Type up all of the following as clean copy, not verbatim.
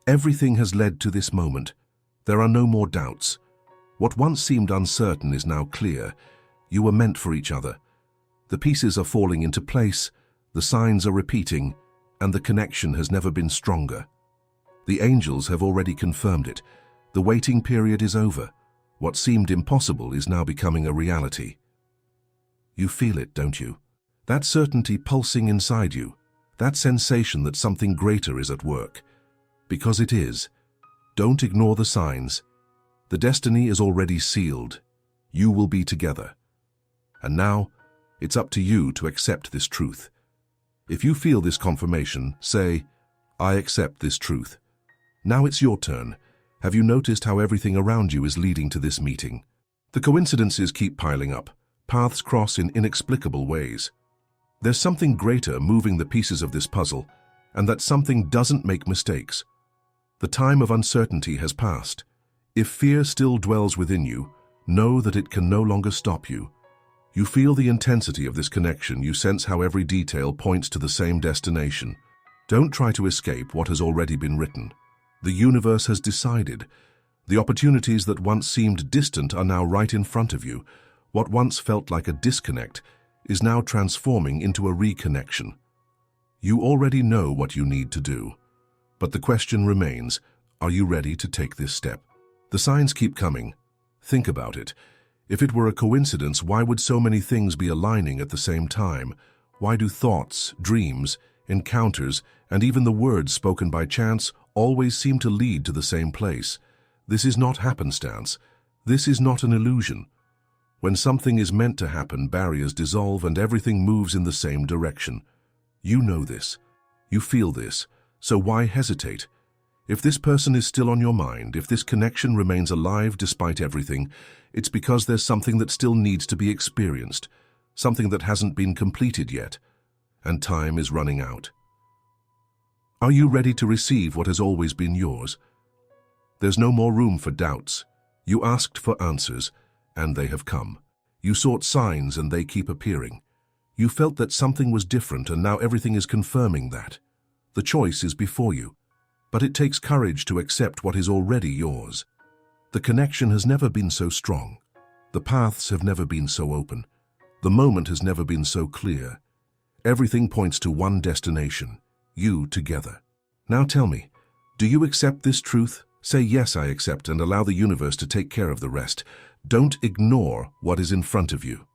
Everything has led to this moment. There are no more doubts. What once seemed uncertain is now clear. You were meant for each other. The pieces are falling into place, the signs are repeating, and the connection has never been stronger. The angels have already confirmed it. The waiting period is over. What seemed impossible is now becoming a reality. You feel it, don't you? That certainty pulsing inside you, that sensation that something greater is at work. Because it is. Don't ignore the signs. The destiny is already sealed. You will be together. And now, it's up to you to accept this truth. If you feel this confirmation, say, I accept this truth. Now it's your turn. Have you noticed how everything around you is leading to this meeting? The coincidences keep piling up. Paths cross in inexplicable ways. There's something greater moving the pieces of this puzzle, and that something doesn't make mistakes. The time of uncertainty has passed. If fear still dwells within you, know that it can no longer stop you. You feel the intensity of this connection. You sense how every detail points to the same destination. Don't try to escape what has already been written. The universe has decided. The opportunities that once seemed distant are now right in front of you. What once felt like a disconnect is now transforming into a reconnection. You already know what you need to do. But the question remains, are you ready to take this step? The signs keep coming. Think about it. If it were a coincidence, why would so many things be aligning at the same time? Why do thoughts, dreams, encounters, and even the words spoken by chance always seem to lead to the same place? This is not happenstance. This is not an illusion. When something is meant to happen, barriers dissolve and everything moves in the same direction. You know this. You feel this. So why hesitate? If this person is still on your mind, if this connection remains alive despite everything, it's because there's something that still needs to be experienced, something that hasn't been completed yet, and time is running out. Are you ready to receive what has always been yours? There's no more room for doubts. You asked for answers, and they have come. You sought signs, and they keep appearing. You felt that something was different, and now everything is confirming that. The choice is before you. But it takes courage to accept what is already yours. The connection has never been so strong. The paths have never been so open. The moment has never been so clear. Everything points to one destination, you together. Now tell me, do you accept this truth? Say, yes, I accept, and allow the universe to take care of the rest. Don't ignore what is in front of you.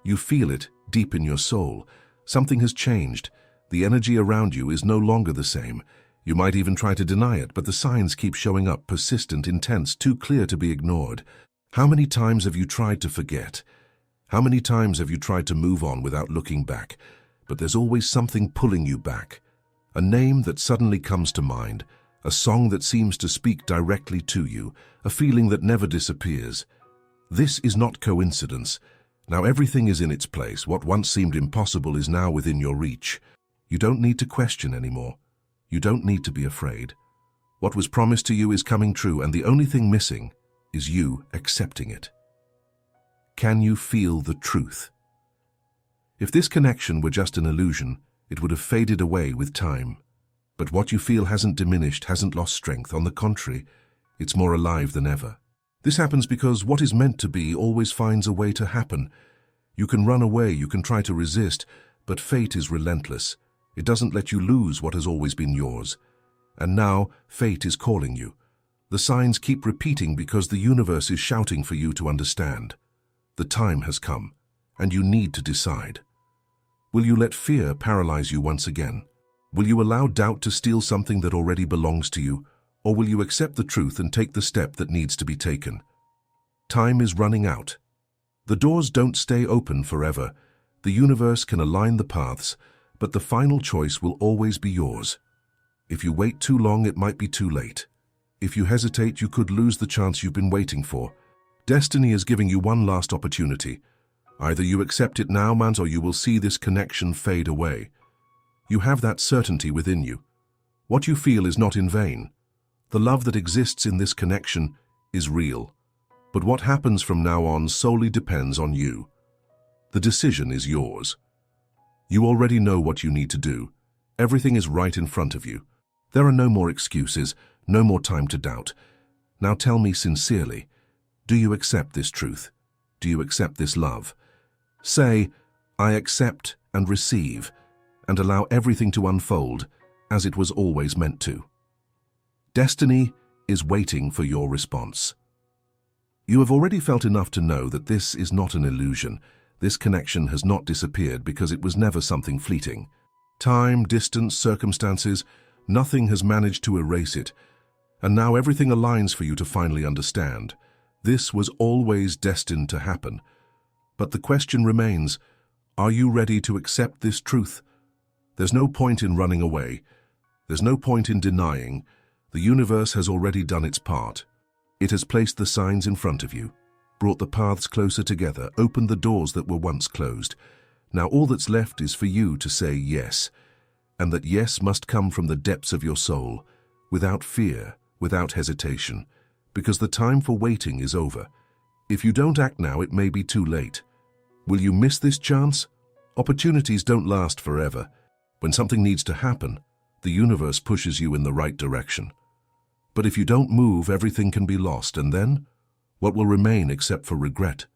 You feel it deep in your soul. Something has changed. The energy around you is no longer the same. You might even try to deny it, but the signs keep showing up, persistent, intense, too clear to be ignored. How many times have you tried to forget? How many times have you tried to move on without looking back? But there's always something pulling you back. A name that suddenly comes to mind, a song that seems to speak directly to you, a feeling that never disappears. This is not coincidence. Now everything is in its place. What once seemed impossible is now within your reach. You don't need to question anymore. You don't need to be afraid. What was promised to you is coming true, and the only thing missing is you accepting it. Can you feel the truth? If this connection were just an illusion, it would have faded away with time. But what you feel hasn't diminished, hasn't lost strength. On the contrary, it's more alive than ever. This happens because what is meant to be always finds a way to happen. You can run away, you can try to resist, but fate is relentless. It doesn't let you lose what has always been yours. And now, fate is calling you. The signs keep repeating because the universe is shouting for you to understand. The time has come, and you need to decide. Will you let fear paralyze you once again? Will you allow doubt to steal something that already belongs to you? Or will you accept the truth and take the step that needs to be taken? Time is running out. The doors don't stay open forever. The universe can align the paths, but the final choice will always be yours. If you wait too long, it might be too late. If you hesitate, you could lose the chance you've been waiting for. Destiny is giving you one last opportunity. Either you accept it now, man, or you will see this connection fade away. You have that certainty within you. What you feel is not in vain. The love that exists in this connection is real. But what happens from now on solely depends on you. The decision is yours. You already know what you need to do. Everything is right in front of you. There are no more excuses, No more time to doubt. Now tell me sincerely, do you accept this truth? Do you accept this love? Say, I accept and receive, and allow everything to unfold as it was always meant to. Destiny is waiting for your response. You have already felt enough to know that this is not an illusion. This connection has not disappeared because it was never something fleeting. Time, distance, circumstances, nothing has managed to erase it. And now everything aligns for you to finally understand. This was always destined to happen. But the question remains, are you ready to accept this truth? There's no point in running away. There's no point in denying. The universe has already done its part. It has placed the signs in front of you, brought the paths closer together, opened the doors that were once closed. Now all that's left is for you to say yes, and that yes must come from the depths of your soul, without fear, without hesitation, because the time for waiting is over. If you don't act now, it may be too late. Will you miss this chance? Opportunities don't last forever. When something needs to happen, the universe pushes you in the right direction. But if you don't move, everything can be lost, and then, what will remain except for regret?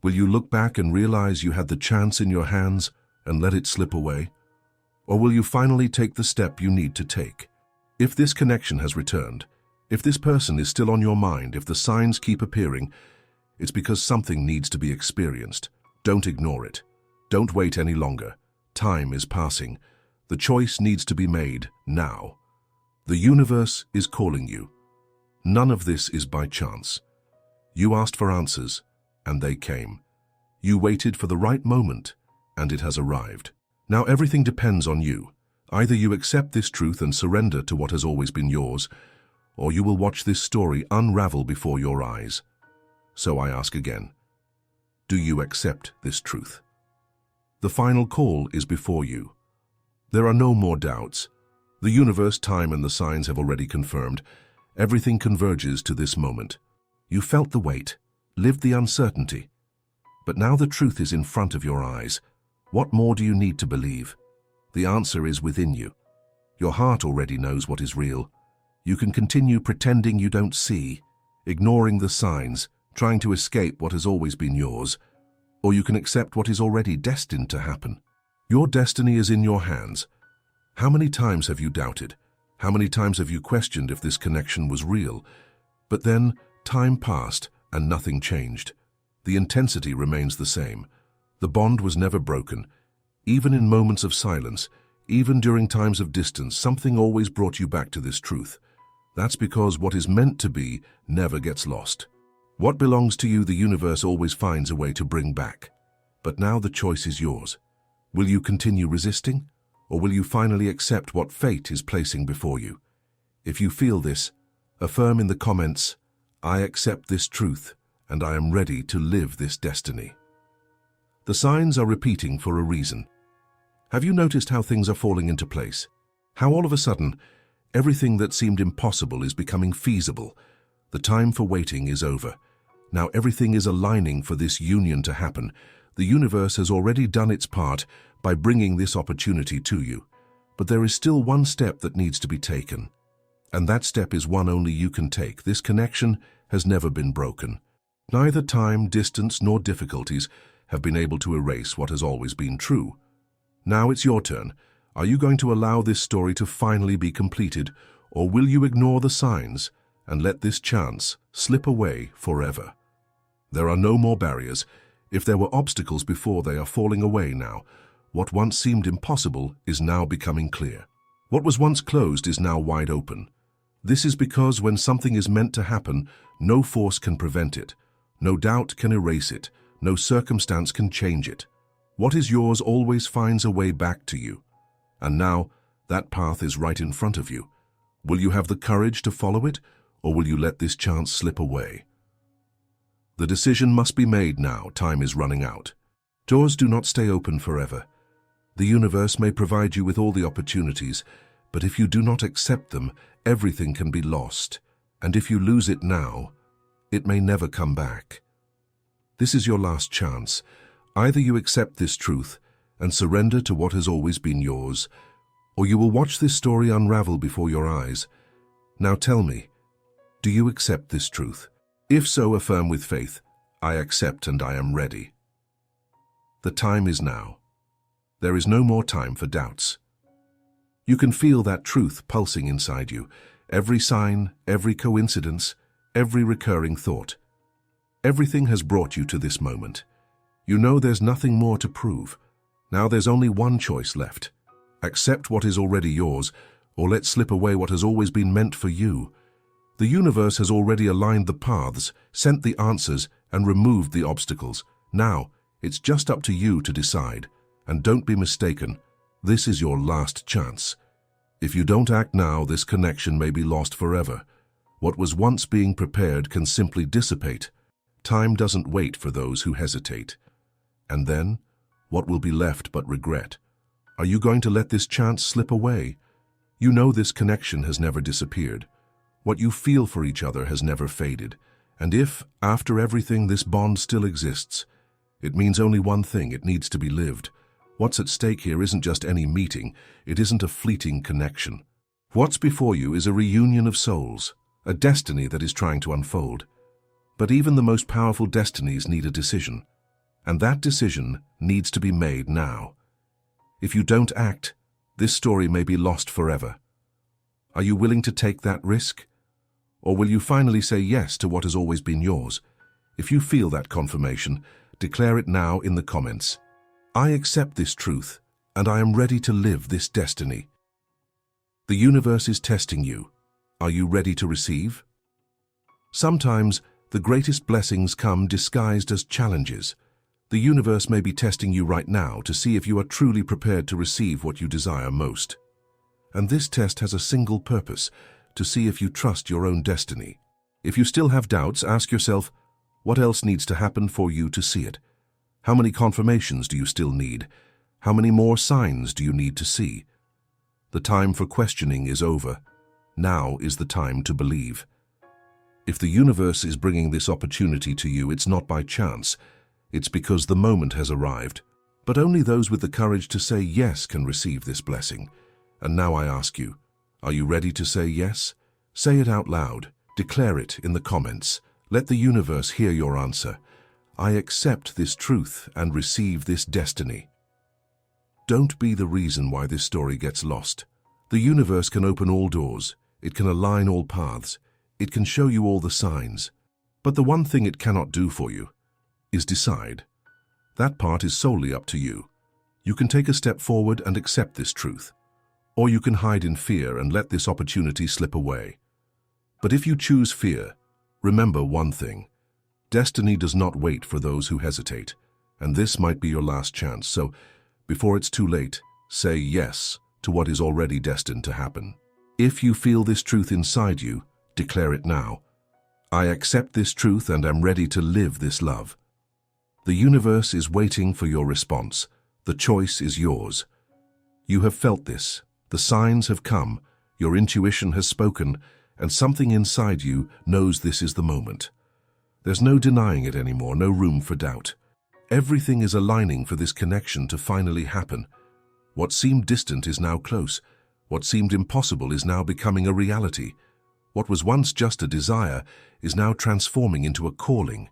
Will you look back and realize you had the chance in your hands and let it slip away? Or will you finally take the step you need to take? If this connection has returned, if this person is still on your mind, if the signs keep appearing, it's because something needs to be experienced. Don't ignore it. Don't wait any longer. Time is passing. The choice needs to be made now. The universe is calling you. None of this is by chance. You asked for answers, and they came. You waited for the right moment, and it has arrived. Now everything depends on you. Either you accept this truth and surrender to what has always been yours, or you will watch this story unravel before your eyes. So I ask again, do you accept this truth? The final call is before you. There are no more doubts. The universe, time, and the signs have already confirmed. Everything converges to this moment. You felt the weight, lived the uncertainty. But now the truth is in front of your eyes. What more do you need to believe? The answer is within you. Your heart already knows what is real. You can continue pretending you don't see, ignoring the signs, trying to escape what has always been yours, or you can accept what is already destined to happen. Your destiny is in your hands. How many times have you doubted? How many times have you questioned if this connection was real? But then, time passed and nothing changed. The intensity remains the same. The bond was never broken. Even in moments of silence, even during times of distance, something always brought you back to this truth. That's because what is meant to be never gets lost. What belongs to you, the universe always finds a way to bring back. But now the choice is yours. Will you continue resisting? Or will you finally accept what fate is placing before you? If you feel this, affirm in the comments, I accept this truth and I am ready to live this destiny. The signs are repeating for a reason. Have you noticed how things are falling into place? How all of a sudden, everything that seemed impossible is becoming feasible. The time for waiting is over. Now everything is aligning for this union to happen. The universe has already done its part by bringing this opportunity to you. But there is still one step that needs to be taken. And that step is one only you can take. This connection has never been broken. Neither time, distance, nor difficulties have been able to erase what has always been true. Now it's your turn. Are you going to allow this story to finally be completed, or will you ignore the signs and let this chance slip away forever? There are no more barriers. If there were obstacles before, they are falling away now. What once seemed impossible is now becoming clear. What was once closed is now wide open. This is because when something is meant to happen, no force can prevent it. No doubt can erase it. No circumstance can change it. What is yours always finds a way back to you. And now, that path is right in front of you. Will you have the courage to follow it, or will you let this chance slip away? The decision must be made now. Time is running out. Doors do not stay open forever. The universe may provide you with all the opportunities, but if you do not accept them, everything can be lost. And if you lose it now, it may never come back. This is your last chance. Either you accept this truth and surrender to what has always been yours, or you will watch this story unravel before your eyes. Now tell me, do you accept this truth? If so, affirm with faith, I accept and I am ready. The time is now. There is no more time for doubts. You can feel that truth pulsing inside you, every sign, every coincidence, every recurring thought. Everything has brought you to this moment. You know there's nothing more to prove. Now there's only one choice left. Accept what is already yours, or let slip away what has always been meant for you. The universe has already aligned the paths, sent the answers, and removed the obstacles. Now, it's just up to you to decide. And don't be mistaken, this is your last chance. If you don't act now, this connection may be lost forever. What was once being prepared can simply dissipate. Time doesn't wait for those who hesitate. And then, what will be left but regret? Are you going to let this chance slip away? You know this connection has never disappeared. What you feel for each other has never faded. And if, after everything, this bond still exists, it means only one thing: it needs to be lived. What's at stake here isn't just any meeting, it isn't a fleeting connection. What's before you is a reunion of souls, a destiny that is trying to unfold. But even the most powerful destinies need a decision. And that decision needs to be made now. If you don't act, this story may be lost forever. Are you willing to take that risk? Or will you finally say yes to what has always been yours? If you feel that confirmation, declare it now in the comments. I accept this truth, and I am ready to live this destiny. The universe is testing you. Are you ready to receive? Sometimes, the greatest blessings come disguised as challenges. The universe may be testing you right now to see if you are truly prepared to receive what you desire most. And this test has a single purpose: to see if you trust your own destiny. If you still have doubts, ask yourself, what else needs to happen for you to see it? How many confirmations do you still need? How many more signs do you need to see? The time for questioning is over. Now is the time to believe. If the universe is bringing this opportunity to you, it's not by chance. It's because the moment has arrived. But only those with the courage to say yes can receive this blessing. And now I ask you, are you ready to say yes? Say it out loud. Declare it in the comments. Let the universe hear your answer. I accept this truth and receive this destiny. Don't be the reason why this story gets lost. The universe can open all doors. It can align all paths. It can show you all the signs. But the one thing it cannot do for you is decide. That part is solely up to you. You can take a step forward and accept this truth, or you can hide in fear and let this opportunity slip away. But if you choose fear, remember one thing: destiny does not wait for those who hesitate, and this might be your last chance. So, before it's too late, say yes to what is already destined to happen. If you feel this truth inside you, declare it now. I accept this truth and am ready to live this love. The universe is waiting for your response. The choice is yours. You have felt this. The signs have come. Your intuition has spoken, and something inside you knows this is the moment. There's no denying it anymore, no room for doubt. Everything is aligning for this connection to finally happen. What seemed distant is now close. What seemed impossible is now becoming a reality. What was once just a desire is now transforming into a calling.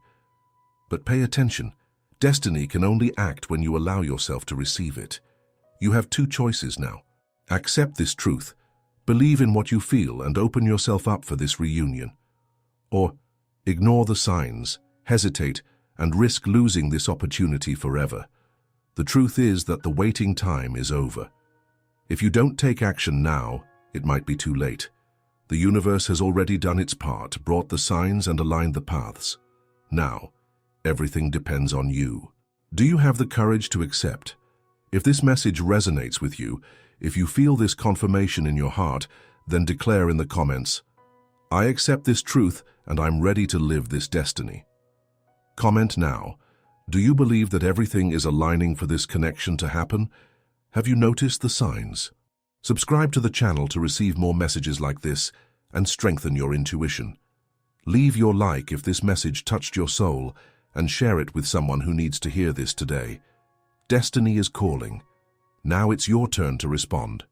But pay attention. Destiny can only act when you allow yourself to receive it. You have two choices now. Accept this truth, believe in what you feel, and open yourself up for this reunion. Or ignore the signs, hesitate, and risk losing this opportunity forever. The truth is that the waiting time is over. If you don't take action now, it might be too late. The universe has already done its part, brought the signs and aligned the paths. Now, everything depends on you. Do you have the courage to accept? If this message resonates with you, if you feel this confirmation in your heart, then declare in the comments, I accept this truth and I'm ready to live this destiny. Comment now. Do you believe that everything is aligning for this connection to happen? Have you noticed the signs? Subscribe to the channel to receive more messages like this and strengthen your intuition. Leave your like if this message touched your soul, and share it with someone who needs to hear this today. Destiny is calling. Now it's your turn to respond.